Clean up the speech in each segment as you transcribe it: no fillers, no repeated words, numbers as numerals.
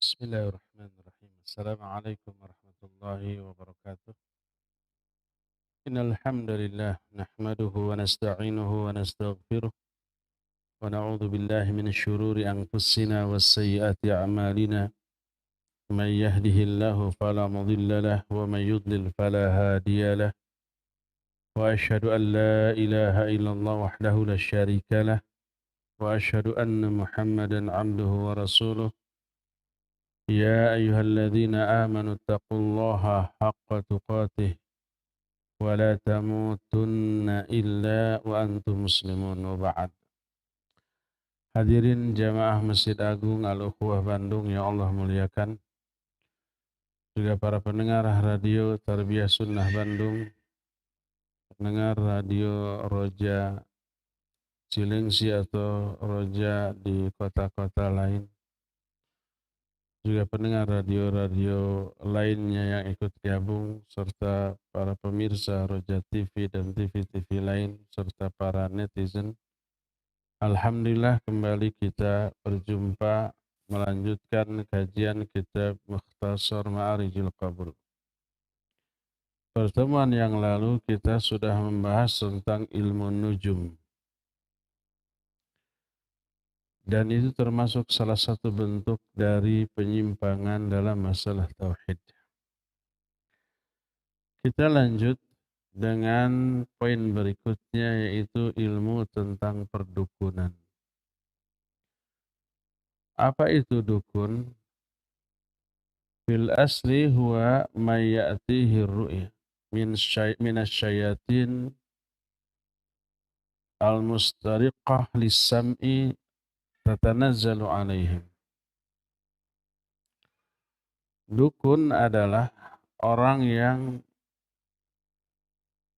بسم الله الرحمن الرحيم. السلام عليكم ورحمة الله وبركاته. إن الحمد لله نحمده ونستعينه ونستغفره ونعوذ بالله من شرور أنفسنا وسيئات أعمالنا. من يهده الله فلا مضل له ومن يضلل فلا هادي له. وأشهد أن لا إله إلا الله وحده لا شريك له وأشهد أن محمدا عبده ورسوله. يا أيها الذين آمنوا اتقوا الله حق تقاته ولا تموتن إلا وأنتم مسلمون وبعد. Hadirin jamaah Masjid Agung Al-Ukhuwah Bandung yang Allah muliakan, juga para pendengar radio Tarbiyah Sunnah Bandung, pendengar radio Roja Cilengsi atau Roja di kota-kota lain, juga pendengar radio-radio lainnya yang ikut gabung, serta para pemirsa Roja TV dan TV-TV lain, serta para netizen. Alhamdulillah kembali kita berjumpa melanjutkan kajian kitab Mukhtasar Ma'arijil Qabul. Pertemuan yang lalu kita sudah membahas tentang ilmu nujum. Dan itu termasuk salah satu bentuk dari penyimpangan dalam masalah tauhid. Kita lanjut dengan poin berikutnya, yaitu ilmu tentang perdukunan. Apa itu dukun? Fil asli huwa may ya'tihi ru'ya min asyayatin al-mustariqah lis-sam'i tatanazzalu alaihim. Dukun adalah orang yang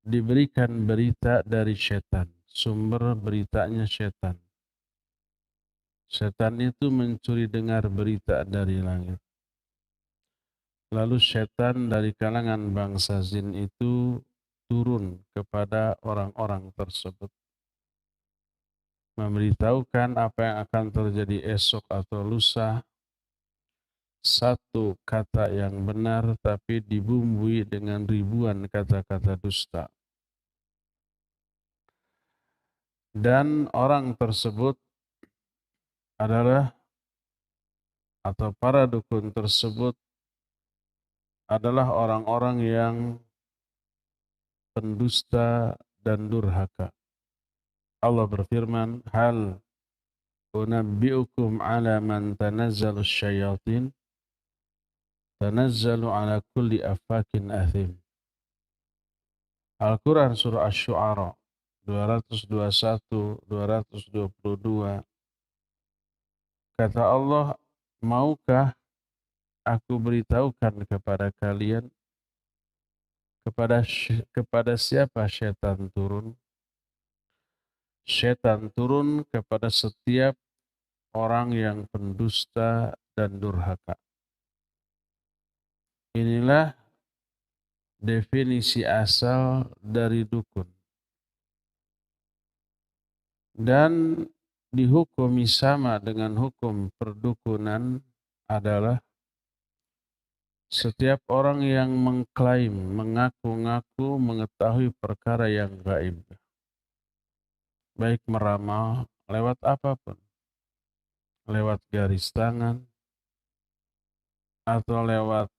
diberikan berita dari setan, sumber beritanya setan. Setan itu mencuri dengar berita dari langit. Lalu setan dari kalangan bangsa jin itu turun kepada orang-orang tersebut, memberitahukan apa yang akan terjadi esok atau lusa, satu kata yang benar tapi dibumbui dengan ribuan kata-kata dusta. Dan orang tersebut adalah, atau para dukun tersebut adalah orang-orang yang pendusta dan durhaka. Allah berfirman, hal unabbi'ukum ala man tanazzalu syayatin tanazzalu ala kulli afakin athim. Al-Quran surah Asy-Syu'ara 221, 222. Kata Allah, maukah aku beritahukan kepada kalian kepada siapa syaitan turun? Syaitan turun kepada setiap orang yang pendusta dan durhaka. Inilah definisi asal dari dukun. Dan dihukumi sama dengan hukum perdukunan adalah setiap orang yang mengklaim, mengaku-ngaku mengetahui perkara yang gaib. Baik meramal lewat apapun. Lewat garis tangan, atau lewat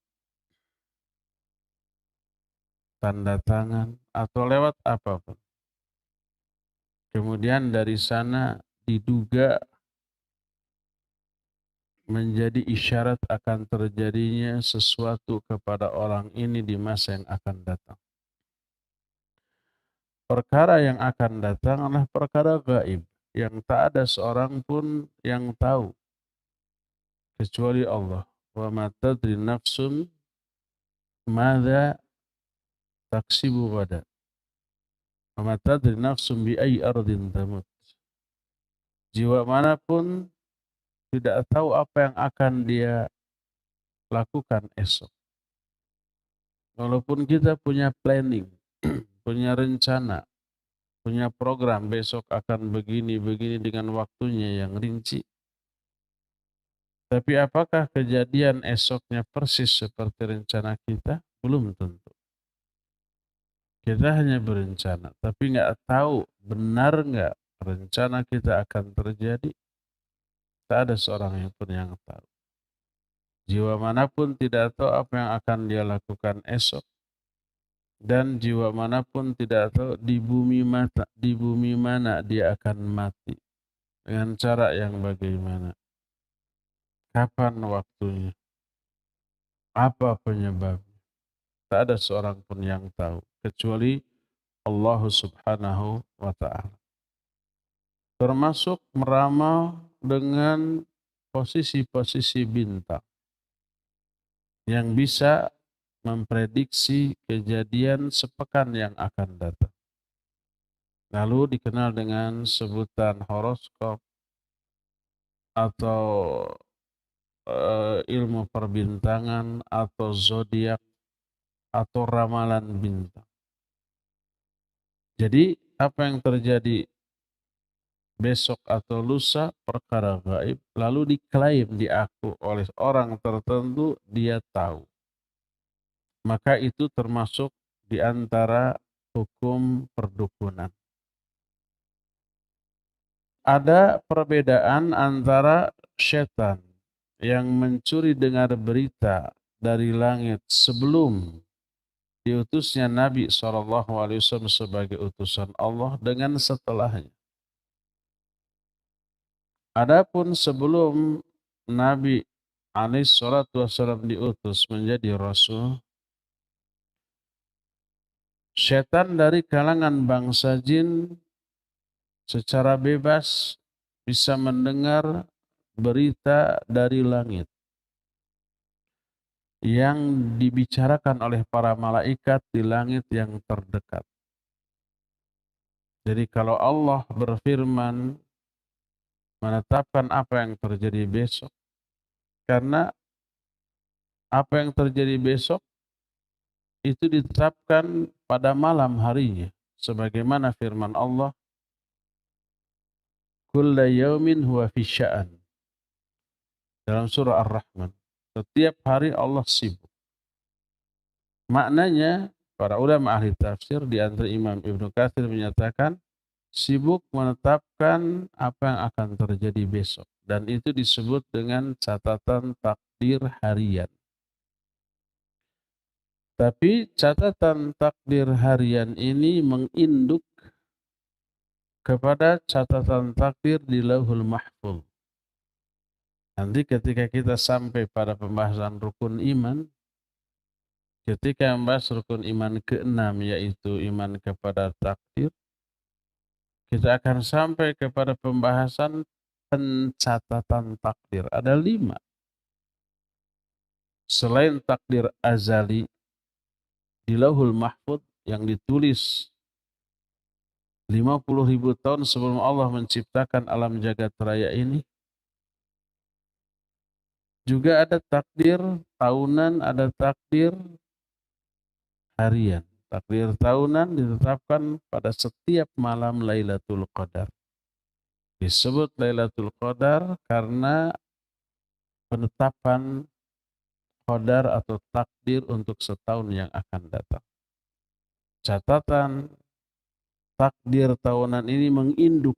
tanda tangan, atau lewat apapun. Kemudian dari sana diduga menjadi isyarat akan terjadinya sesuatu kepada orang ini di masa yang akan datang. Perkara yang akan datang adalah perkara gaib, yang tak ada seorang pun yang tahu kecuali Allah. Wa ma tadri nafsun madza taksibu ghadan. Wa ma tadri nafsun bi ayyi ardin tamut. Jiwa manapun tidak tahu apa yang akan dia lakukan esok. Walaupun kita punya planning, punya rencana, punya program besok akan begini-begini dengan waktunya yang rinci, Tapi apakah kejadian esoknya persis seperti rencana kita? Belum tentu. Kita hanya berencana, tapi nggak tahu benar nggak rencana kita akan terjadi. Tak ada seorang yang pun yang tahu. Jiwa manapun tidak tahu apa yang akan dia lakukan esok. Dan jiwa manapun tidak tahu di bumi mana dia akan mati. Dengan cara yang bagaimana. Kapan waktunya. Apa penyebabnya. Tak ada seorang pun yang tahu. Kecuali Allah subhanahu wa ta'ala. Termasuk meramal dengan posisi-posisi bintang. Yang bisa memprediksi kejadian sepekan yang akan datang. Lalu dikenal dengan sebutan horoskop atau ilmu perbintangan atau zodiak atau ramalan bintang. Jadi apa yang terjadi besok atau lusa perkara gaib lalu diklaim diaku oleh orang tertentu dia tahu. Maka itu termasuk di antara hukum perdukunan. Ada perbedaan antara setan yang mencuri dengar berita dari langit sebelum diutusnya Nabi SAW sebagai utusan Allah dengan setelahnya. Adapun sebelum Nabi SAW diutus menjadi Rasul, setan dari kalangan bangsa jin secara bebas bisa mendengar berita dari langit yang dibicarakan oleh para malaikat di langit yang terdekat. Jadi kalau Allah berfirman menetapkan apa yang terjadi besok, karena apa yang terjadi besok itu ditetapkan pada malam harinya. Sebagaimana firman Allah, kulla yaumin huwa fi sya'an. Dalam surah Ar-Rahman. Setiap hari Allah sibuk. Maknanya, para ulama ahli tafsir di antara Imam Ibnu Katsir menyatakan, sibuk menetapkan apa yang akan terjadi besok. Dan itu disebut dengan catatan takdir harian. Tapi catatan takdir harian ini menginduk kepada catatan takdir di Lauhul Mahfuz. Nanti ketika kita sampai pada pembahasan rukun iman, ketika membahas rukun iman ke-6 yaitu iman kepada takdir, kita akan sampai kepada pembahasan pencatatan takdir. Ada 5. Selain takdir azali di Lauhul Mahfuz yang ditulis 50.000 tahun sebelum Allah menciptakan alam jagat raya ini, juga ada takdir tahunan, ada takdir harian. Takdir tahunan ditetapkan pada setiap malam Lailatul Qadar. Disebut Lailatul Qadar karena penetapan qadar atau takdir untuk setahun yang akan datang. Catatan takdir tahunan ini menginduk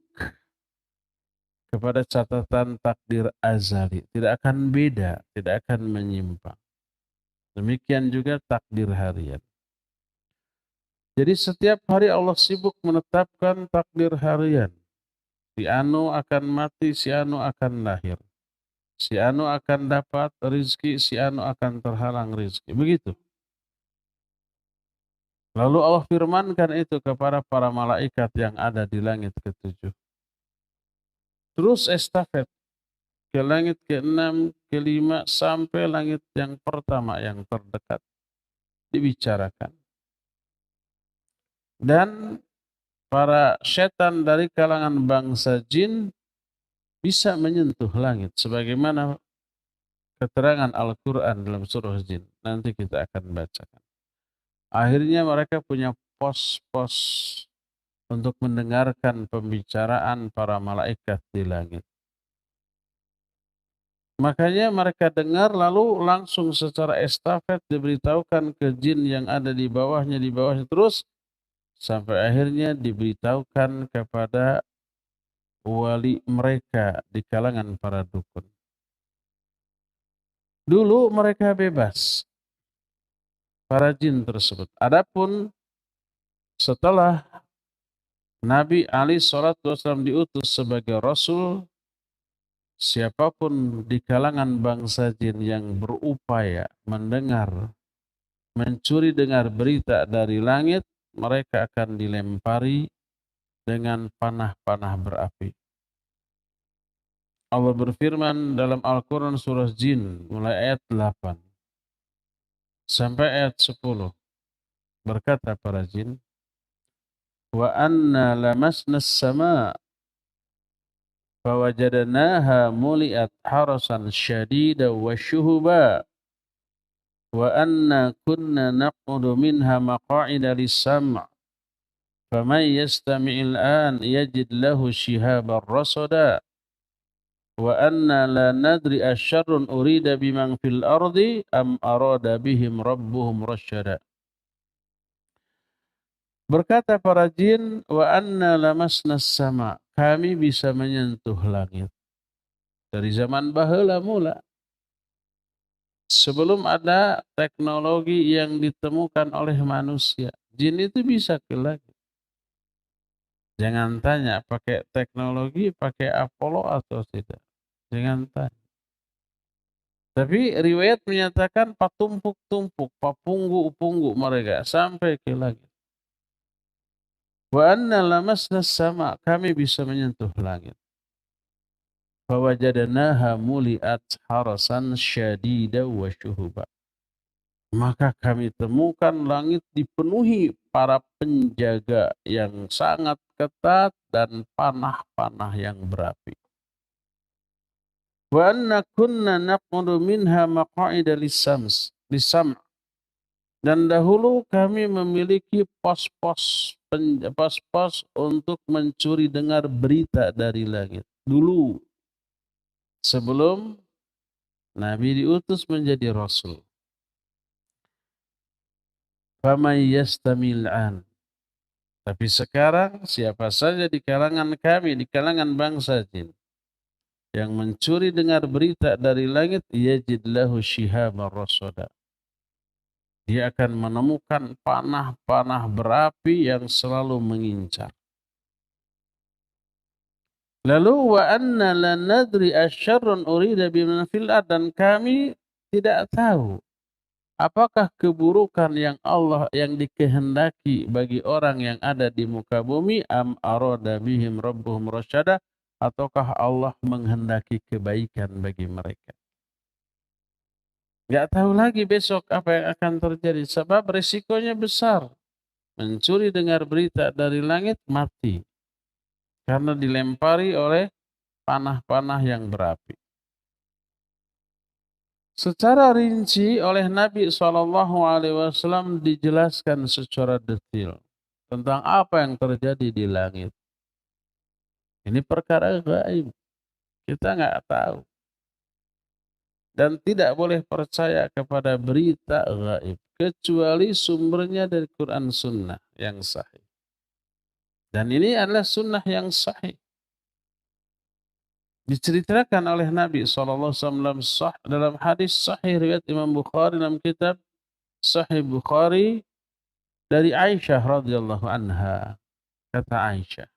kepada catatan takdir azali. Tidak akan beda, tidak akan menyimpang. Demikian juga takdir harian. Jadi setiap hari Allah sibuk menetapkan takdir harian. Si Anu akan mati, si Anu akan lahir. Si Anu akan dapat rizki, si Anu akan terhalang rizki. Begitu. Lalu Allah firmankan itu kepada para malaikat yang ada di langit ke-7. Terus estafet ke langit ke-6, ke-5, sampai langit yang pertama yang terdekat dibicarakan. Dan para setan dari kalangan bangsa jin bisa menyentuh langit. Sebagaimana keterangan Al-Quran dalam surah jin. Nanti kita akan bacakan. Akhirnya mereka punya pos-pos untuk mendengarkan pembicaraan para malaikat di langit. Makanya mereka dengar lalu langsung secara estafet diberitahukan ke jin yang ada di bawahnya terus sampai akhirnya diberitahukan kepada wali mereka di kalangan para dukun. Dulu mereka bebas, para jin tersebut. Adapun setelah Nabi Ali Shallallahu Alaihi Wasallam diutus sebagai Rasul, siapapun di kalangan bangsa jin yang berupaya mendengar, mencuri dengar berita dari langit, mereka akan dilempari dengan panah-panah berapi. Allah berfirman dalam Al-Quran surah Jin mulai ayat 8 sampai ayat 10. Berkata para jin, wa anna lamasna as-sama' fawajadnaha muliat harasan syadida wa syuhuba wa anna kunna naqudu minha maqa'ida lis-sam' faman yastami'il an yajid lahu shihaban rasada wa anna la nadri asyarrun urida biman fil ardi am arada bihim rabbuhum rasyada. Berkata para jin, wa anna lamasna sama, kami bisa menyentuh langit. Dari zaman baheula mula. Sebelum ada teknologi yang ditemukan oleh manusia, jin itu bisa ke langit. Jangan tanya pakai teknologi, pakai Apollo atau tidak. Jangan tanya. Tapi riwayat menyatakan patumpuk-tumpuk, papunggu-punggu mereka sampai ke langit. Wa anna lamasna sama, kami bisa menyentuh langit. Fawajadnaha muliat harasan syadida wa syuhuba. Maka kami temukan langit dipenuhi para penjaga yang sangat ketat dan panah-panah yang berapi. Wa anna kunna naqudu minha maqa'ida lis-sam'. Dan dahulu kami memiliki pos-pos untuk mencuri dengar berita dari langit. Dulu sebelum Nabi diutus menjadi Rasul. Faman yastamil'an. Tapi sekarang siapa saja di kalangan kami, di kalangan bangsa jin, yang mencuri dengar berita dari langit, yajid lahu shihaban rasada. Dia akan menemukan panah-panah berapi yang selalu mengincar. Lalu wa anna la nadri asyarrun urida biman fil ard, dan kami tidak tahu apakah keburukan yang Allah yang dikehendaki bagi orang yang ada di muka bumi am arada bihim rabbuhum rasyada, ataukah Allah menghendaki kebaikan bagi mereka. Enggak tahu lagi besok apa yang akan terjadi sebab risikonya besar. Mencuri dengar berita dari langit mati karena dilempari oleh panah-panah yang berapi. Secara rinci oleh Nabi SAW dijelaskan secara detail tentang apa yang terjadi di langit. Ini perkara gaib. Kita nggak tahu. Dan tidak boleh percaya kepada berita gaib. Kecuali sumbernya dari Quran Sunnah yang sahih. Dan ini adalah sunnah yang sahih. Diceritakan oleh Nabi SAW dalam hadis sahih riwayat Imam Bukhari dalam kitab Sahih Bukhari dari Aisyah radhiyallahu anha. Kata Aisyah,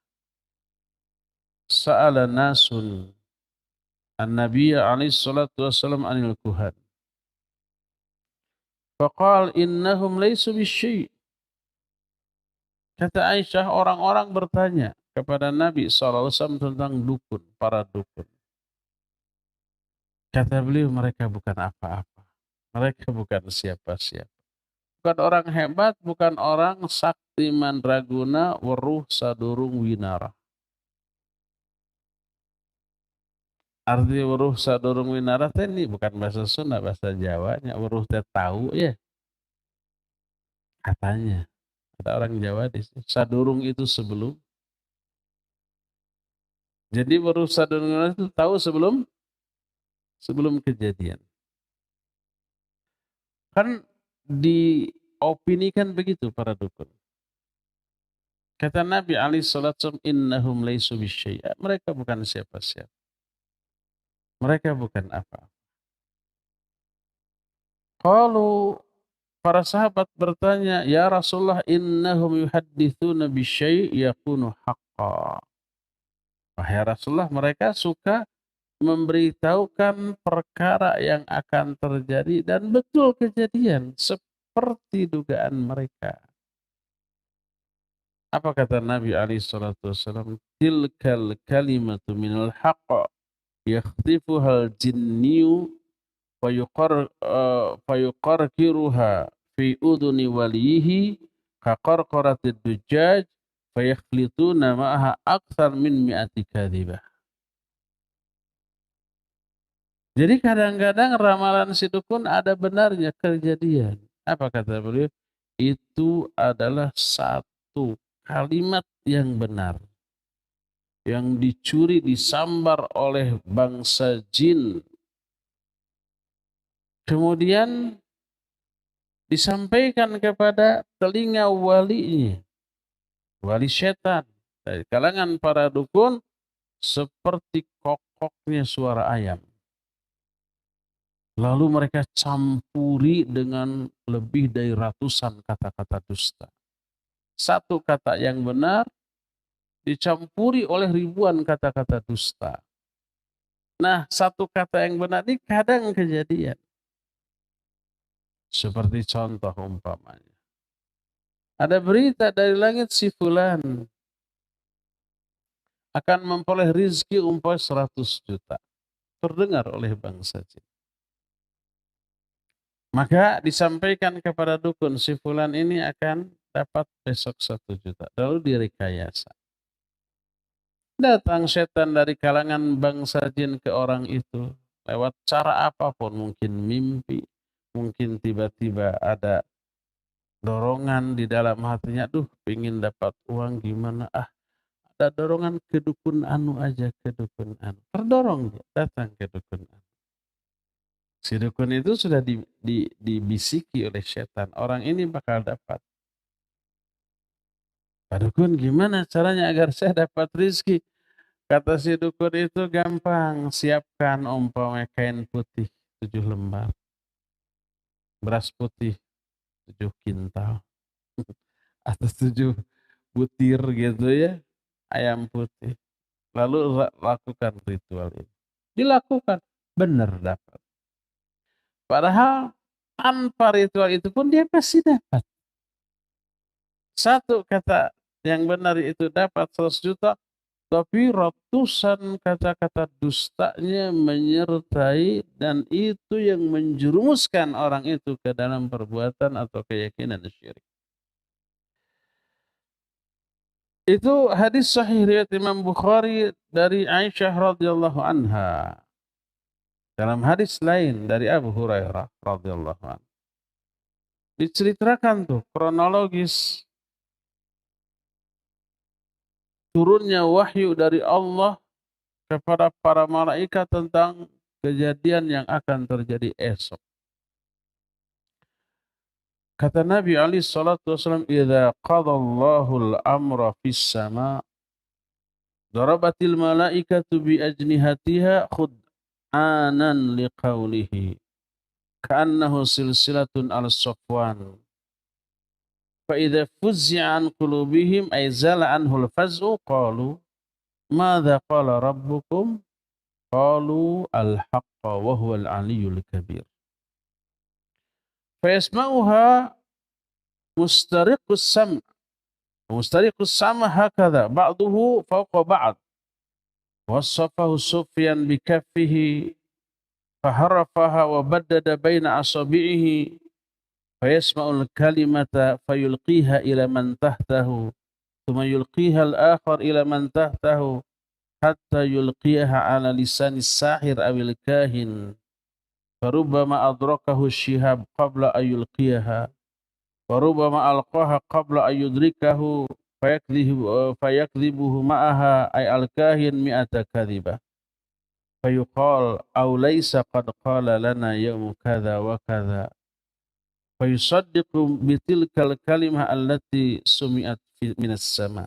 sa'ala nasun an-nabiy alaihi salatu wassalam anil kuhan. Faqal innahum laysu bisyai'. Kata Aisyah, orang-orang bertanya kepada Nabi SAW tentang dukun, para dukun. Kata beliau, mereka bukan apa-apa. Mereka bukan siapa-siapa. Bukan orang hebat, bukan orang sakti mandraguna, weruh sadurung winara. Arti weruh sadurung winara ini bukan bahasa Sunda, bahasa Jawanya. Weruh teh tahu ya. Katanya. Kata orang Jawa di sini. Sadurung itu sebelum. Jadi weruh sadurung winara itu tahu sebelum sebelum kejadian. Kan diopinikan begitu para dukun. Kata Nabi alaihi salatu wasallam, innahum laisu bisyai'a. Mereka bukan siapa-siapa. Mereka bukan apa. Qalu, para sahabat bertanya, ya Rasulullah, innahum yuhaddithuna bisyai' yakunu haqqa. Wahai Rasulullah, mereka suka memberitahukan perkara yang akan terjadi dan betul kejadian seperti dugaan mereka. Apa kata Nabi alaihi salatu wasallam? Tilkal kalimatu minal haqq yakhtifuhal jinniyu fayuqarkiruha fi uduni walihi kaqarqaratid dujaj fayakhlituna ma'aha akthar min mi'ati kadhibah. Jadi kadang-kadang ramalan si dukun ada benarnya kejadian. Apa kata beliau? Itu adalah satu kalimat yang benar. Yang dicuri, disambar oleh bangsa jin. Kemudian disampaikan kepada telinga walinya. Wali setan. Dari kalangan para dukun seperti kokoknya suara ayam. Lalu mereka campuri dengan lebih dari ratusan kata-kata dusta. Satu kata yang benar dicampuri oleh ribuan kata-kata dusta. Nah, satu kata yang benar ini kadang kejadian. Seperti contoh umpamanya. Ada berita dari langit si fulan akan memperoleh rizki umpamanya 100 juta. Terdengar oleh bangsa jin. Maka disampaikan kepada dukun, si fulan ini akan dapat besok 1 juta. Lalu direkayasa. Datang setan dari kalangan bangsa jin ke orang itu. Lewat cara apapun, mungkin mimpi, mungkin tiba-tiba ada dorongan di dalam hatinya. Duh, pengen dapat uang gimana? Ada dorongan ke dukun anu aja, ke dukun anu. Terdorong dia, datang ke dukun anu. Si dukun itu sudah dibisiki oleh setan. Orang ini bakal dapat. Pak dukun, gimana caranya agar saya dapat rezeki? Kata si dukun itu gampang. Siapkan umpamanya kain putih 7 lembar. Beras putih 7 kintal. Atau 7 butir gitu ya. Ayam putih. Lalu lakukan ritual ini. Dilakukan. Benar dapat. Padahal tanpa ritual itu pun dia pasti dapat. Satu kata yang benar itu dapat 100 juta, tapi ratusan kata-kata dustanya menyertai dan itu yang menjerumuskan orang itu ke dalam perbuatan atau keyakinan syirik. Itu hadis sahih riwayat Imam Bukhari dari Aisyah radhiyallahu anha. Dalam hadis lain dari Abu Hurairah radhiyallahu anhu. Diceritakan tuh kronologis turunnya wahyu dari Allah kepada para malaikat tentang kejadian yang akan terjadi esok. Kata Nabi alaihi salatu wasallam, "Idza qadallahu al-amra fis sama' darabatil malaikatu bi ajnihatiha khud'anan liqaulihi ka'annahu silsilatun al-safwan." Fa idza fuzzi'a an qulubihim ay zala anhul faz'u qalu madza qala rabbukum qalu al-haqqa wa huwal aliyyul kabir. Fa yasma'uha mustariqus sam' mustariqus sam' hakadha ba'duhu fawqa ba'd wasafahu Sufyan bi kaffihi faharafaha wa baddada baina asabi'ihi fayasma'ul kalimata fayulqiha ila man tahtahu thumma yulqiha al-akhar ila man tahtahu hatta yulqiyaha ala lisanis sahir awil kahin farubbama adrakahu syihab qabla ayulqiyaha warubama alqaha qabla ayudrikahu fayakdhibuhu ma'aha ay alkahin mi'ata kadhibah fayuqal aw laysa qad qala lana yawm kadza wa kadza fayusaddiqu bitilkal kalimah allati sumi'at minas sama.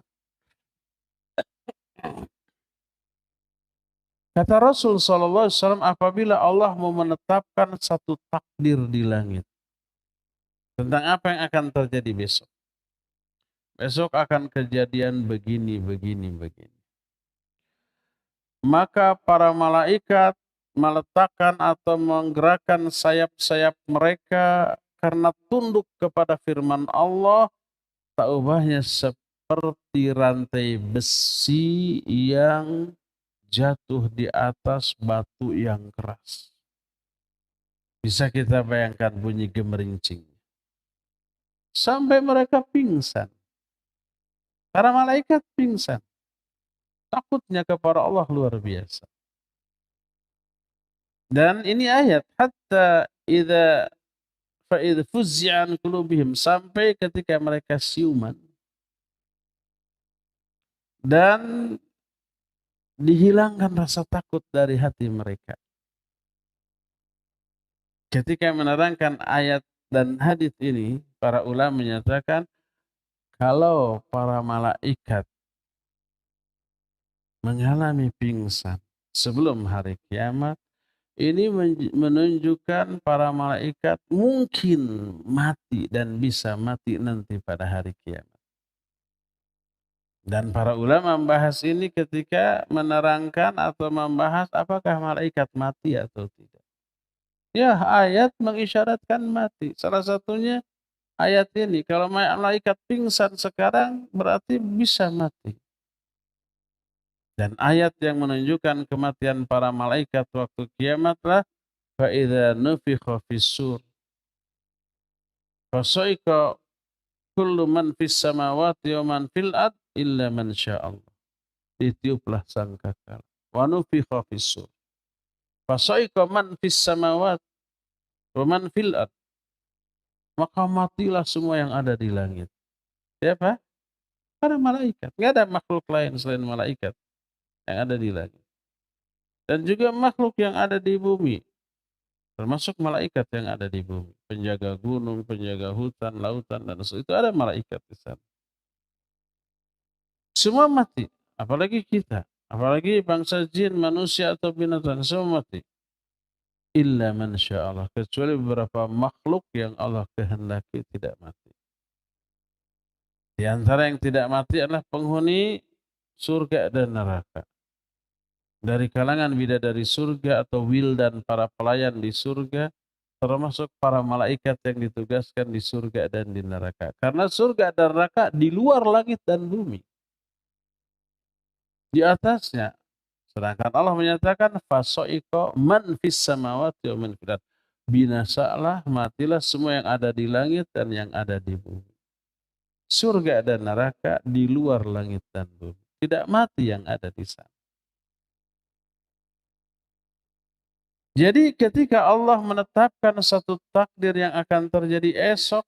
Kata Rasul sallallahu alaihi wasallam, apabila Allah mau menetapkan satu takdir di langit tentang apa yang akan terjadi besok. Besok akan kejadian begini, begini, begini. Maka para malaikat meletakkan atau menggerakkan sayap-sayap mereka karena tunduk kepada firman Allah, tak ubahnya seperti rantai besi yang jatuh di atas batu yang keras. Bisa kita bayangkan bunyi gemerincing. Sampai mereka pingsan. Para malaikat pingsan. Takutnya kepada Allah luar biasa. Dan ini ayat hatta idza fa idza fuzzi'a an qulubihim, sampai ketika mereka siuman dan dihilangkan rasa takut dari hati mereka. Ketika menerangkan ayat dan hadis ini, para ulama menyatakan kalau para malaikat mengalami pingsan sebelum hari kiamat, ini menunjukkan para malaikat mungkin mati dan bisa mati nanti pada hari kiamat. Dan para ulama membahas ini ketika menerangkan atau membahas apakah malaikat mati atau tidak. Ya, ayat mengisyaratkan mati. Salah satunya ayat ini, kalau malaikat pingsan sekarang berarti bisa mati. Dan ayat yang menunjukkan kematian para malaikat waktu kiamatlah fa idza nufikha fis-sur fasaika kullu man fis samawati wa man fil ard illa man sya'allah. Ditiuplah sangkakala wa nufikha fis-sur fasaika man fis samawati wa man fil ard, maka matilah semua yang ada di langit. Siapa? Para malaikat. Enggak ada makhluk lain selain malaikat yang ada di langit. Dan juga makhluk yang ada di bumi, termasuk malaikat yang ada di bumi, penjaga gunung, penjaga hutan, lautan, dan itu ada malaikat di sana. Semua mati, apalagi kita, apalagi bangsa jin, manusia atau binatang, semua mati. Illa man sya'allah, kecuali beberapa makhluk yang Allah kehendaki tidak mati. Di antara yang tidak mati adalah penghuni surga dan neraka. Dari kalangan bidadari surga atau wildan, para pelayan di surga, termasuk para malaikat yang ditugaskan di surga dan di neraka. Karena surga dan neraka di luar langit dan bumi, di atasnya. Sedangkan Allah menyatakan fasoiko man fis samawati wa man fil ard. Binasalah, matilah semua yang ada di langit dan yang ada di bumi. Surga dan neraka di luar langit dan bumi. Tidak mati yang ada di sana. Jadi ketika Allah menetapkan satu takdir yang akan terjadi esok,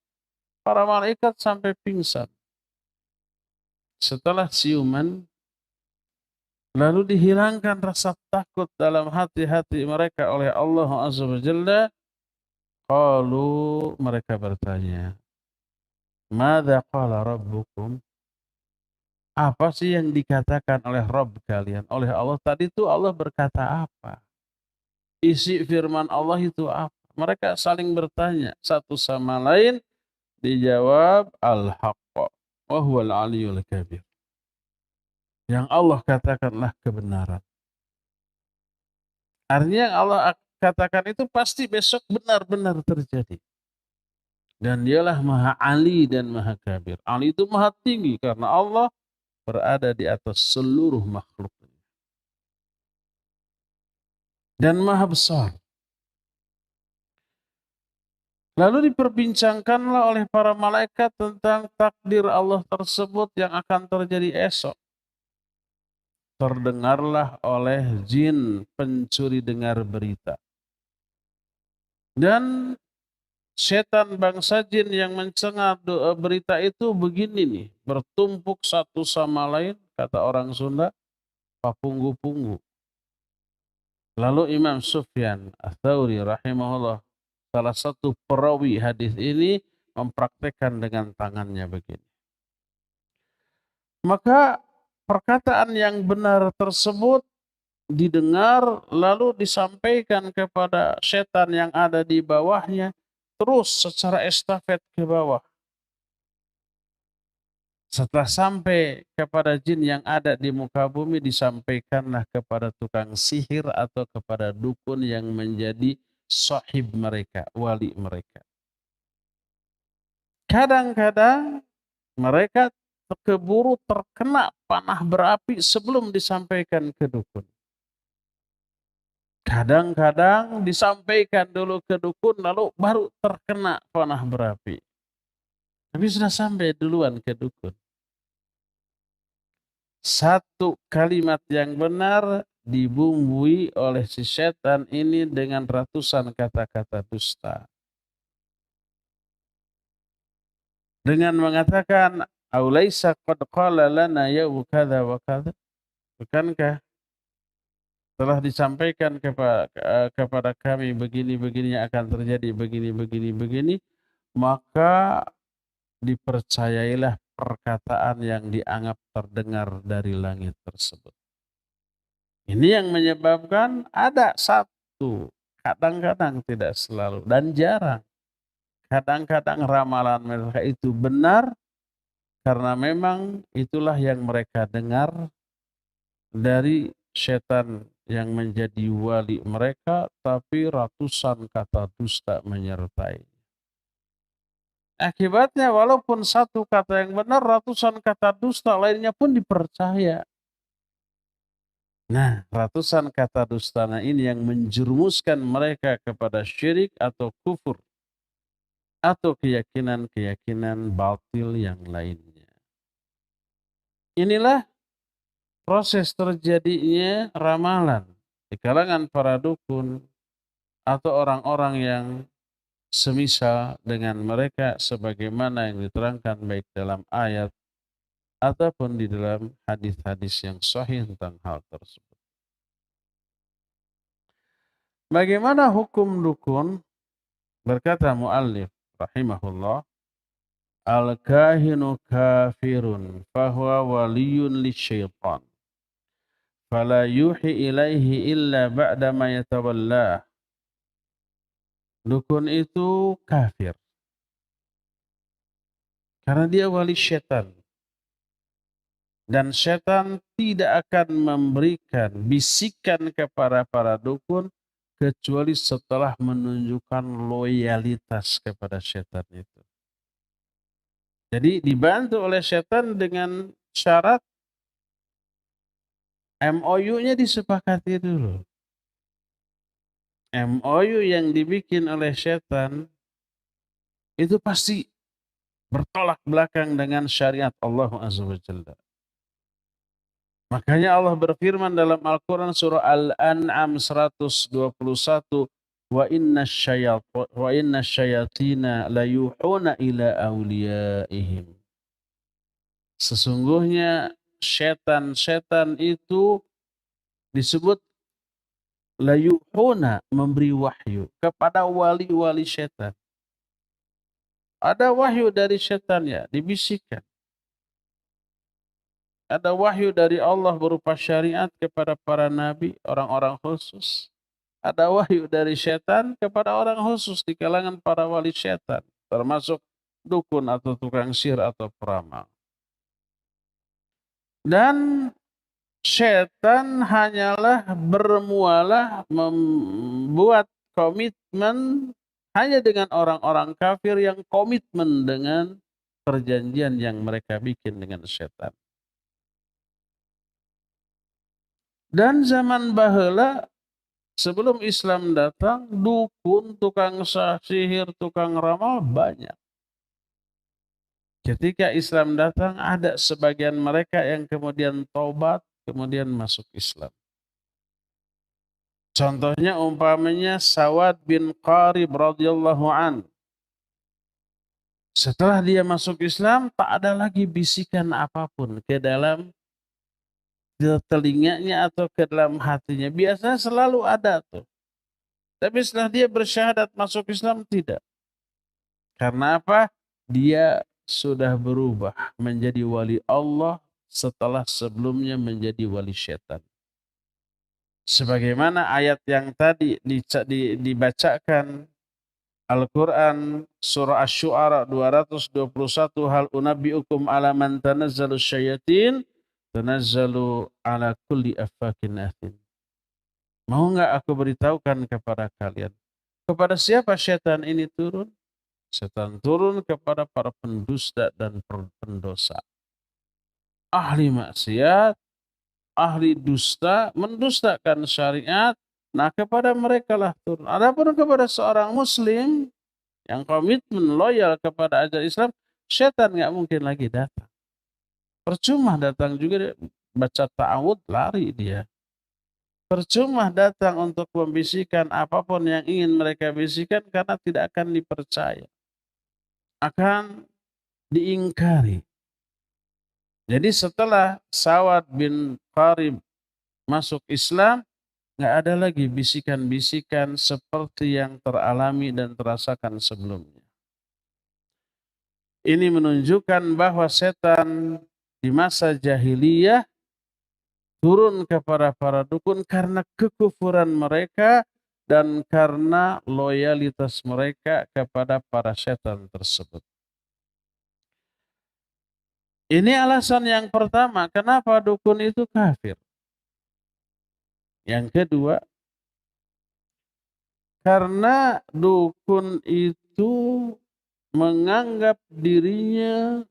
para malaikat sampai pingsan. Setelah siuman, lalu dihilangkan rasa takut dalam hati-hati mereka oleh Allah Azza wa Jalla. Qalu, mereka bertanya, Madza qala rabbukum? Apa sih yang dikatakan oleh Rabb kalian? Oleh Allah tadi itu Allah berkata apa? Isi firman Allah itu apa? Mereka saling bertanya satu sama lain, dijawab al-haqq wa huwal aliyyul kabir. Yang Allah katakanlah kebenaran. Artinya yang Allah katakan itu pasti besok benar-benar terjadi. Dan dialah Maha Ali dan Maha Kabir. Ali itu Maha tinggi karena Allah berada di atas seluruh makhluk. Dan Maha besar. Lalu diperbincangkanlah oleh para malaikat tentang takdir Allah tersebut yang akan terjadi esok. Terdengarlah oleh jin pencuri dengar berita. Dan setan bangsa jin yang mencengar berita itu begini nih, bertumpuk satu sama lain, kata orang Sunda, papunggu-punggu. Lalu Imam Sufyan Ats-Tsauri rahimahullah, salah satu perawi hadis ini, mempraktekkan dengan tangannya begini. Maka perkataan yang benar tersebut didengar lalu disampaikan kepada setan yang ada di bawahnya, terus secara estafet ke bawah. Setelah sampai kepada jin yang ada di muka bumi, disampaikanlah kepada tukang sihir atau kepada dukun yang menjadi sahib mereka, wali mereka. Kadang-kadang mereka keburu terkena panah berapi sebelum disampaikan ke dukun. Kadang-kadang disampaikan dulu ke dukun lalu baru terkena panah berapi. Tapi sudah sampai duluan ke dukun. Satu kalimat yang benar dibumbui oleh si setan ini dengan ratusan kata-kata dusta. Dengan mengatakan, "Aulaisa qad qala lana ya'u kadza wa kadza?" Bukankah telah disampaikan kepada kami begini-begini yang akan terjadi, begini-begini, maka dipercayailah perkataan yang dianggap terdengar dari langit tersebut. Ini yang menyebabkan ada satu, kadang-kadang tidak selalu dan jarang. Kadang-kadang ramalan mereka itu benar karena memang itulah yang mereka dengar dari setan yang menjadi wali mereka, tapi ratusan kata dusta menyertai. Akibatnya walaupun satu kata yang benar, ratusan kata dusta lainnya pun dipercaya. Nah, ratusan kata dustanya ini yang menjerumuskan mereka kepada syirik atau kufur, atau keyakinan-keyakinan batil yang lainnya. Inilah proses terjadinya ramalan di kalangan para dukun atau orang-orang yang semisal dengan mereka sebagaimana yang diterangkan baik dalam ayat ataupun di dalam hadis-hadis yang sahih tentang hal tersebut. Bagaimana hukum dukun? Berkata muallif rahimahullah, al-kahinu kafirun fahuwa waliyun lisyaitan fala yuhi ilaihi illa ba'da ma yatawallah. Dukun itu kafir karena dia wali setan. Dan setan tidak akan memberikan bisikan kepada para dukun kecuali setelah menunjukkan loyalitas kepada setan itu. Jadi dibantu oleh setan dengan syarat MOU-nya disepakati dulu. MOU yang dibikin oleh setan itu pasti bertolak belakang dengan syariat Allah Azza wa Jalla. Makanya Allah berfirman dalam Al-Quran surah Al-An'am 121, wa inna syayatina layuhuna ila awliyaihim. Sesungguhnya setan-setan itu disebut layuhuna, memberi wahyu kepada wali-wali setan. Ada wahyu dari setan ya, dibisikkan. Ada wahyu dari Allah berupa syariat kepada para nabi, orang-orang khusus. Ada wahyu dari setan kepada orang khusus di kalangan para wali setan, termasuk dukun atau tukang sihir atau peramal. Dan setan hanyalah bermualah membuat komitmen hanya dengan orang-orang kafir yang komitmen dengan perjanjian yang mereka bikin dengan setan. Dan zaman baheula sebelum Islam datang, dukun, tukang sihir, tukang ramal banyak. Ketika Islam datang, ada sebagian mereka yang kemudian taubat, kemudian masuk Islam. Contohnya umpamanya Sawad bin Qarib radhiyallahu an. Setelah dia masuk Islam, tak ada lagi bisikan apapun ke dalam di telinganya atau ke dalam hatinya. Biasanya selalu ada tuh. Tapi setelah dia bersyahadat masuk Islam, tidak. Karena apa? Dia sudah berubah menjadi wali Allah setelah sebelumnya menjadi wali syaitan. Sebagaimana ayat yang tadi dibacakan Al-Quran surah Asy-Syu'ara 221, hal unabbi'ukum ala man tanazzalu syayatin tanazzalu ala kulli affakin athim. Mau enggak aku beritahukan kepada kalian kepada siapa syaitan ini turun? Setan turun kepada para pendusta dan pendosa. Ahli maksiat, ahli dusta, mendustakan syariat. Nah, kepada mereka lah turun. Adapun kepada seorang muslim yang komitmen loyal kepada ajaran Islam, syaitan nggak mungkin lagi datang. Percuma datang juga, baca ta'awud lari dia. Percuma datang untuk membisikkan apapun yang ingin mereka bisikan karena tidak akan dipercaya. Akan diingkari. Jadi setelah Sawad bin Qarib masuk Islam, nggak ada lagi bisikan-bisikan seperti yang teralami dan terasakan sebelumnya. Ini menunjukkan bahwa setan di masa jahiliyah turun kepada para dukun karena kekufuran mereka dan karena loyalitas mereka kepada para setan tersebut. Ini alasan yang pertama, kenapa dukun itu kafir. Yang kedua, karena dukun itu menganggap dirinya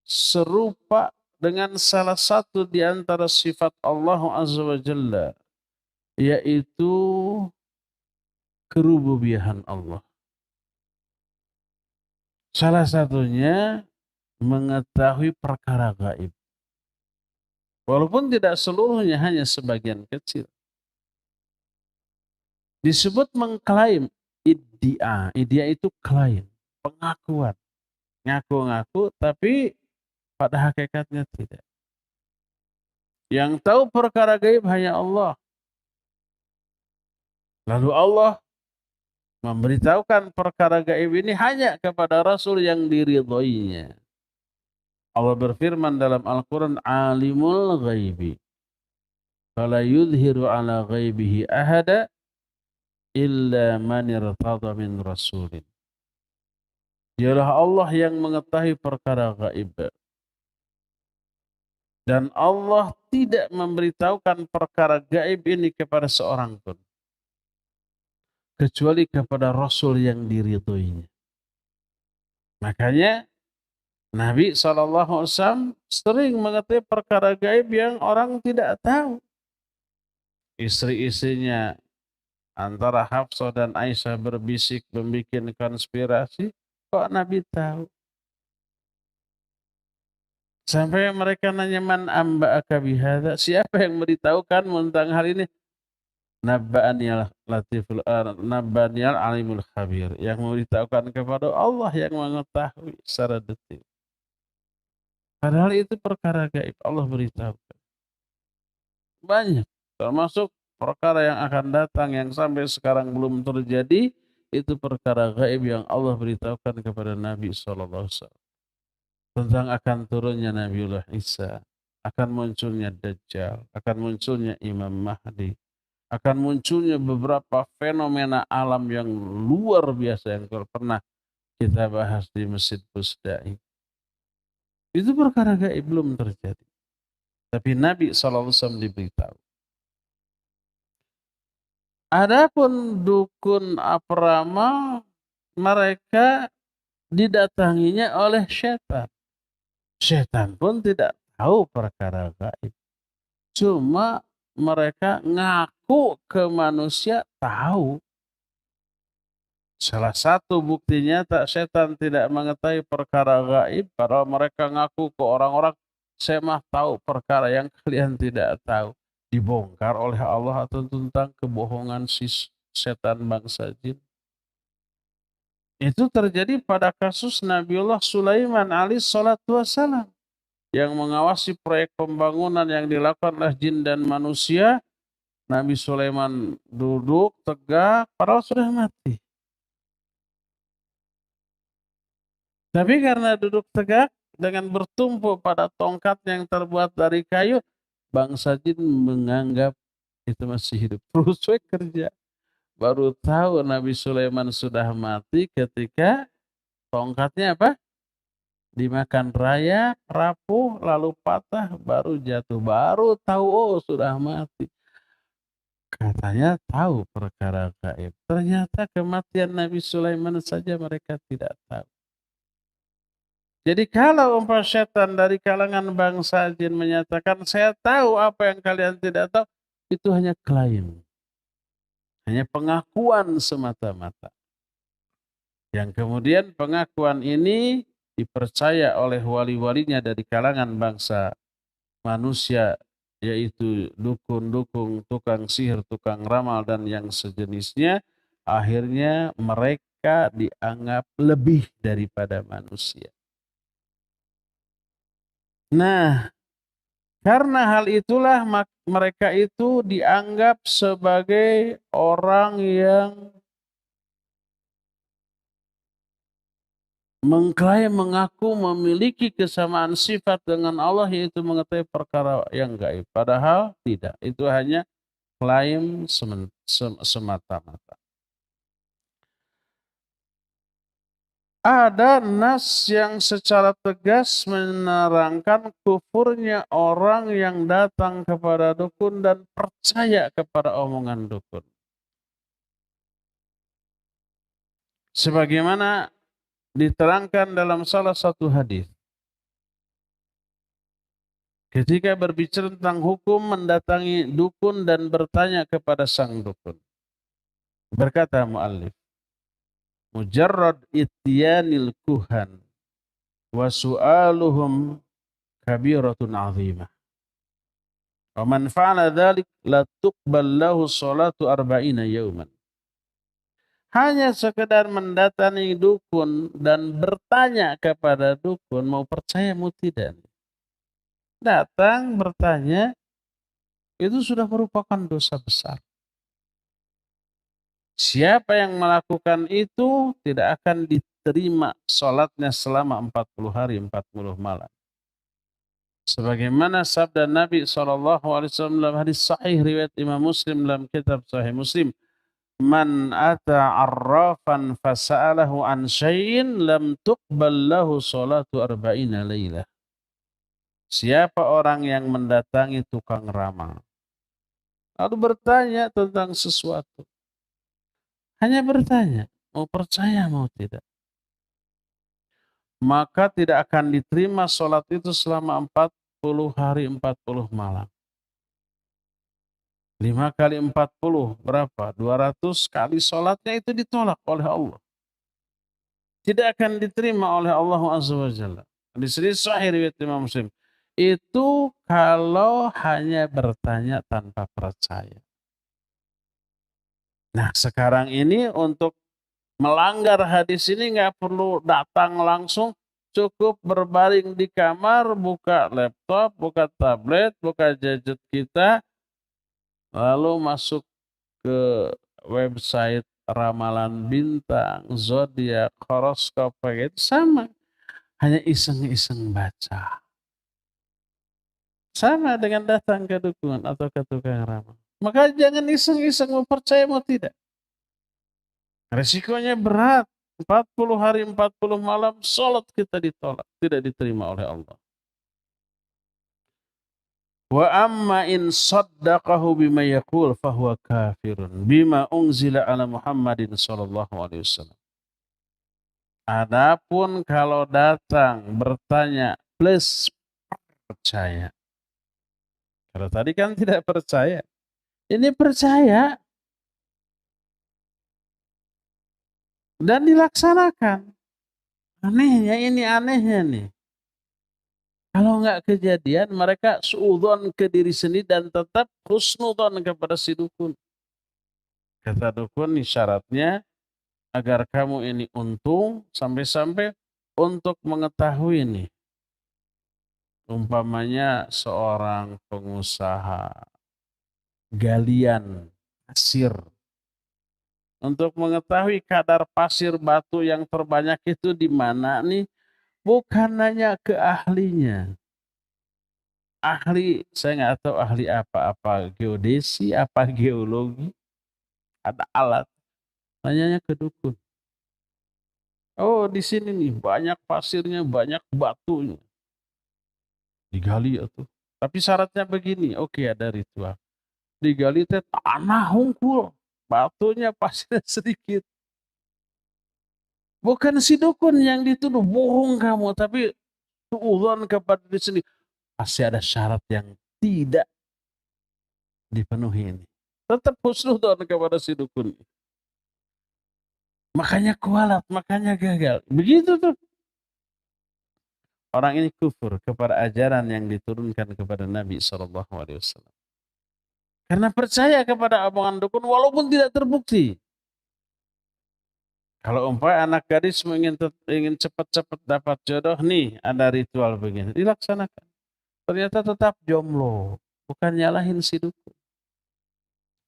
serupa dengan salah satu di antara sifat Allah Azza wa Jalla, yaitu kerububiahan Allah. Salah satunya mengetahui perkara gaib. Walaupun tidak seluruhnya, hanya sebagian kecil. Disebut mengklaim, iddia. Iddia itu klaim, pengakuan. Ngaku-ngaku tapi pada hakikatnya tidak. Yang tahu perkara gaib hanya Allah. Lalu Allah memberitahukan perkara gaib ini hanya kepada Rasul yang diridhoinya. Allah berfirman dalam Al-Quran, alimul ghaibi fala yudhiru ala ghaibihi ahada illa man irtada min rasulin. Dialah Allah yang mengetahui perkara gaib. Dan Allah tidak memberitahukan perkara gaib ini kepada seorang pun, kecuali kepada Rasul yang diridhoinya. Makanya Nabi SAW sering mengetahui perkara gaib yang orang tidak tahu. Istri-istrinya antara Hafsah dan Aisyah berbisik membuat konspirasi, kok Nabi tahu? Sampai mereka nanya, man amba'aka bihadza, siapa yang memberitahukan tentang hal ini? Nabba'aniyal latiful Nabba'aniyal alimul khabir, yang memberitahukan kepada Allah yang mengetahui secara detil. Padahal itu perkara gaib, Allah beritahukan. Banyak, termasuk perkara yang akan datang yang sampai sekarang belum terjadi, itu perkara gaib yang Allah beritahukan kepada Nabi SAW. Tentang akan turunnya Nabiullah Isa, akan munculnya Dajjal, akan munculnya Imam Mahdi, akan munculnya beberapa fenomena alam yang luar biasa yang pernah kita bahas di Masjid Busdai. Itu perkara gaib belum terjadi. Tapi Nabi SAW diberitahu. Adapun dukun Aprama, mereka didatanginya oleh setan. Setan pun tidak tahu perkara gaib. Cuma mereka ngaku ke manusia tahu. Salah satu bukti nyata setan tidak mengetahui perkara gaib, padahal mereka ngaku ke orang-orang, saya mah tahu perkara yang kalian tidak tahu. Dibongkar oleh Allah atau tentang kebohongan si setan bangsa jin. Itu terjadi pada kasus Nabiullah Sulaiman alaihi salatu wassalam. yang mengawasi proyek pembangunan yang dilakukan oleh jin dan manusia. Nabi Sulaiman duduk tegak, padahal sudah mati. Tapi karena duduk tegak dengan bertumpu pada tongkat yang terbuat dari kayu, bangsa jin menganggap itu masih hidup. Terus kerja. Baru tahu Nabi Sulaiman sudah mati ketika tongkatnya apa? Dimakan raya, rapuh, lalu patah, baru jatuh. Baru tahu, oh sudah mati. Katanya tahu perkara gaib. Ternyata kematian Nabi Sulaiman saja mereka tidak tahu. Jadi kalau umpama setan dari kalangan bangsa jin menyatakan, saya tahu apa yang kalian tidak tahu, itu hanya klaim. Hanya pengakuan semata-mata. Yang kemudian pengakuan ini dipercaya oleh wali-walinya dari kalangan bangsa manusia, yaitu dukun-dukun, tukang sihir, tukang ramal, dan yang sejenisnya. Akhirnya mereka dianggap lebih daripada manusia. Nah, karena hal itulah mereka itu dianggap sebagai orang yang mengklaim mengaku memiliki kesamaan sifat dengan Allah, yaitu mengetahui perkara yang gaib. Padahal tidak, itu hanya klaim semata-mata. Ada nas yang secara tegas menerangkan kufurnya orang yang datang kepada dukun dan percaya kepada omongan dukun. Sebagaimana diterangkan dalam salah satu hadis. Ketika berbicara tentang hukum mendatangi dukun dan bertanya kepada sang dukun. Berkata muallif, mujarrad ityanil kuhan wa su'aluhum kabiratun 'azimah. Wa man fa'ala dzalik la tuqbal lahu sholatu arba'ina yauman. Hanya sekedar mendatangi dukun dan bertanya kepada dukun, mau percaya mau tidak. Datang bertanya, itu sudah merupakan dosa besar. Siapa yang melakukan itu tidak akan diterima sholatnya selama 40 hari 40 malam. Sebagaimana sabda Nabi SAW dalam hadis sahih riwayat Imam Muslim dalam kitab Sahih Muslim, man ata arrafan fasa'alahu an syai'in lam tuqbal lahu sholatu arba'ina laylah. Siapa orang yang mendatangi tukang ramal lalu bertanya tentang sesuatu, hanya bertanya, mau percaya mau tidak, maka tidak akan diterima sholat itu selama 40 hari 40 malam. 5 kali 40 berapa? 200 kali sholatnya itu ditolak oleh Allah. Tidak akan diterima oleh Allah Azza wa Jalla. Di sini sahih riwayat Imam Muslim. Itu kalau hanya bertanya tanpa percaya. Nah sekarang ini untuk melanggar hadis ini nggak perlu datang langsung, cukup berbaring di kamar, buka laptop, buka tablet, buka gadget kita, lalu masuk ke website ramalan bintang, zodiak, horoskop, itu sama. Hanya iseng-iseng baca. Sama dengan datang ke dukun atau ke tukang ramal. Maka jangan iseng-iseng mau percaya mau tidak. Resikonya berat. 40 hari 40 malam sholat kita ditolak. Tidak diterima oleh Allah. Wa amma in saddaqahu bima yaqul fahuwa kafirun bima unzila ala Muhammadin sallallahu alaihi wasallam. Adapun kalau datang bertanya plus percaya. Kalau tadi kan tidak percaya. Ini percaya dan dilaksanakan. Anehnya ini anehnya nih. Kalau nggak kejadian mereka suudzon ke diri sendiri dan tetap husnudzon kepada si dukun. Kata dukun syaratnya agar kamu ini untung sampai-sampai untuk mengetahui nih Umpamanya seorang pengusaha galian pasir. Untuk mengetahui kadar pasir batu yang terbanyak itu di mana nih, bukan nanya ke ahlinya. Ahli, saya nggak tahu ahli apa geodesi, apa geologi, ada alat. Tanyanya ke dukun. Oh, di sini nih banyak pasirnya, banyak batunya. Digali itu. Tapi syaratnya begini, oke ada ritual. Digali teh tanah hungkul, batunya pasirnya sedikit. Bukan si dukun yang dituduh, bohong kamu, tapi suudzon kepada diri sendiri. Pasti ada syarat yang tidak dipenuhi ini. Tetap husnudzon kepada si dukun. Makanya kualat, makanya gagal. Begitu tuh. Orang ini kufur kepada ajaran yang diturunkan kepada Nabi SAW. Karena percaya kepada omongan dukun walaupun tidak terbukti. Kalau anak gadis ingin cepat-cepat dapat jodoh nih, ada ritual begini, dilaksanakan. Ternyata tetap jomblo, bukan nyalahin si dukun.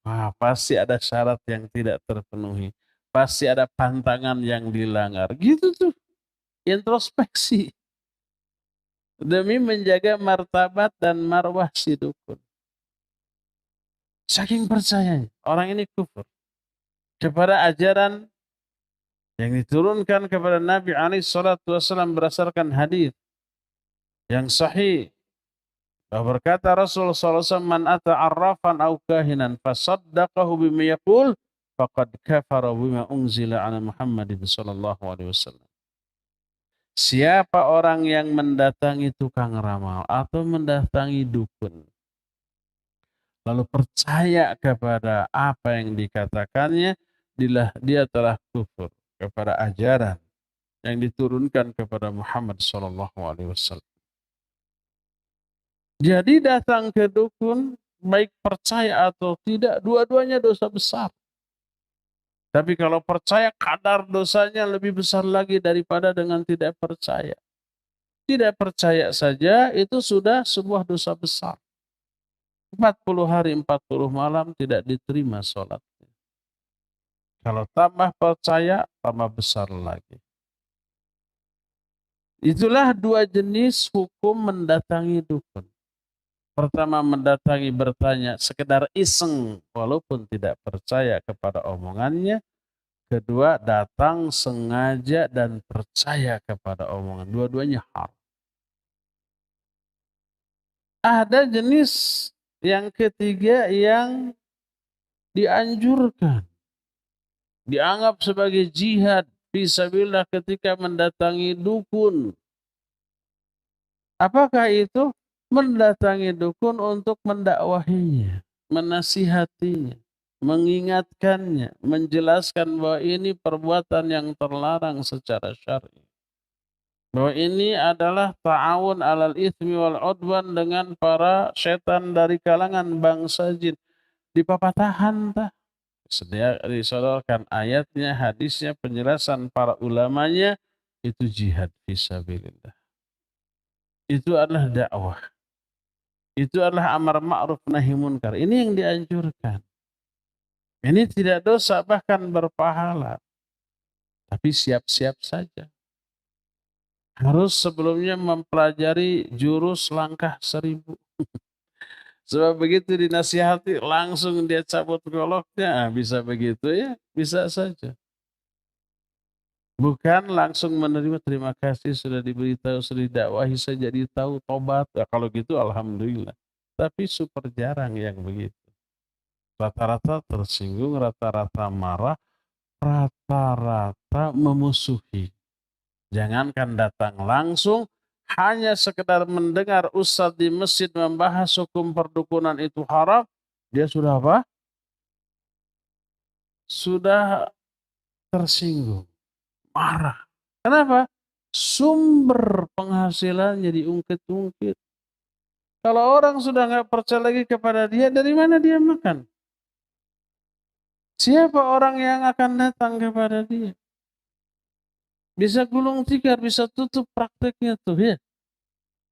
Wah, pasti ada syarat yang tidak terpenuhi. Pasti ada pantangan yang dilanggar. Gitu tuh, introspeksi. Demi menjaga martabat dan marwah si dukun. Saking percayanya, orang ini kufur kepada ajaran yang diturunkan kepada Nabi SAW berdasarkan hadis yang sahih. Berkata Rasulullah SAW, "Man ata arrafan aw kahinan fasaddaqahu bima yaqul faqad kafara bima unzila ala Muhammadin sallallahu alaihi wasallam." Siapa orang yang mendatangi tukang ramal atau mendatangi dukun lalu percaya kepada apa yang dikatakannya, dia telah kufur kepada ajaran yang diturunkan kepada Muhammad sallallahu alaihi wasallam. Jadi datang ke dukun, baik percaya atau tidak, dua-duanya dosa besar. Tapi kalau percaya, kadar dosanya lebih besar lagi daripada dengan tidak percaya. Tidak percaya saja itu sudah sebuah dosa besar. 40 hari 40 malam tidak diterima sholat. Kalau tambah percaya, tambah besar lagi. Itulah dua jenis hukum mendatangi dukun. Pertama mendatangi bertanya sekedar iseng walaupun tidak percaya kepada omongannya. Kedua datang sengaja dan percaya kepada omongan. Dua-duanya haram. Ada jenis yang ketiga yang dianjurkan. Dianggap sebagai jihad fisabilillah ketika mendatangi dukun. Apakah itu? Mendatangi dukun untuk mendakwahinya, menasihatinya, mengingatkannya, menjelaskan bahwa ini perbuatan yang terlarang secara syar'i. Bahwa ini adalah ta'awun alal itsmi wal udwan dengan para setan dari kalangan bangsa jin. Di papatahan tah. Sedia disodorkan ayatnya, hadisnya, penjelasan para ulamanya, itu jihad fisabilillah. Itu adalah dakwah. Itu adalah amar ma'ruf nahi munkar. Ini yang dianjurkan. Ini tidak dosa bahkan berpahala. Tapi siap-siap saja. Harus sebelumnya mempelajari jurus langkah 1000. Sebab begitu dinasihati langsung dia cabut goloknya. Bisa begitu ya? Bisa saja. Bukan langsung menerima terima kasih sudah diberitahu, sudah didakwahi, saya jadi tahu tobat. Ya, kalau gitu alhamdulillah. Tapi super jarang yang begitu. Rata-rata tersinggung, rata-rata marah, rata-rata memusuhi. Jangankan datang langsung, hanya sekedar mendengar ustadz di masjid membahas hukum perdukunan itu haram, dia sudah apa? Sudah tersinggung, marah. Kenapa? Sumber penghasilannya diungkit-ungkit. Kalau orang sudah nggak percaya lagi kepada dia, dari mana dia makan? Siapa orang yang akan datang kepada dia? Bisa gulung tikar, bisa tutup prakteknya tuh ya.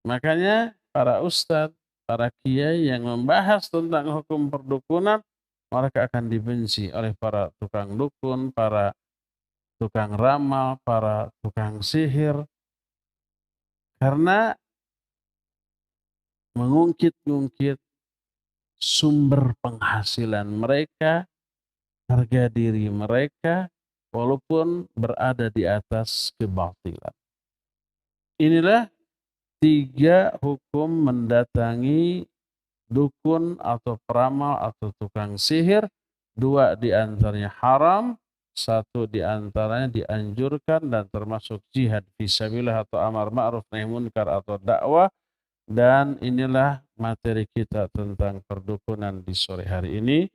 Makanya para ustadz, para kiai yang membahas tentang hukum perdukunan, mereka akan dibenci oleh para tukang dukun, para tukang ramal, para tukang sihir, karena mengungkit-ungkit sumber penghasilan mereka, harga diri mereka, walaupun berada di atas kebatilan. Inilah 3 hukum mendatangi dukun atau peramal atau tukang sihir. 2 di antaranya haram, 1 di antaranya dianjurkan dan termasuk jihad fisabilillah atau amar ma'ruf nahi munkar atau dakwah. Dan inilah materi kita tentang perdukunan di sore hari ini.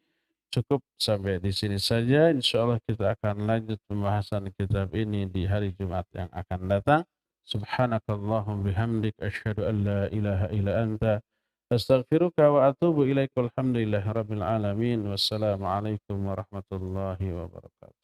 Cukup sampai di sini saja. Insyaallah kita akan lanjut pembahasan kitab ini di hari Jumat yang akan datang. Subhanakallahum bihamdik asyhadu an la ilaha illa anta astaghfiruka wa atubu ilaika. Alhamdulillahirabbil alamin. Wassalamualaikum warahmatullahi wabarakatuh.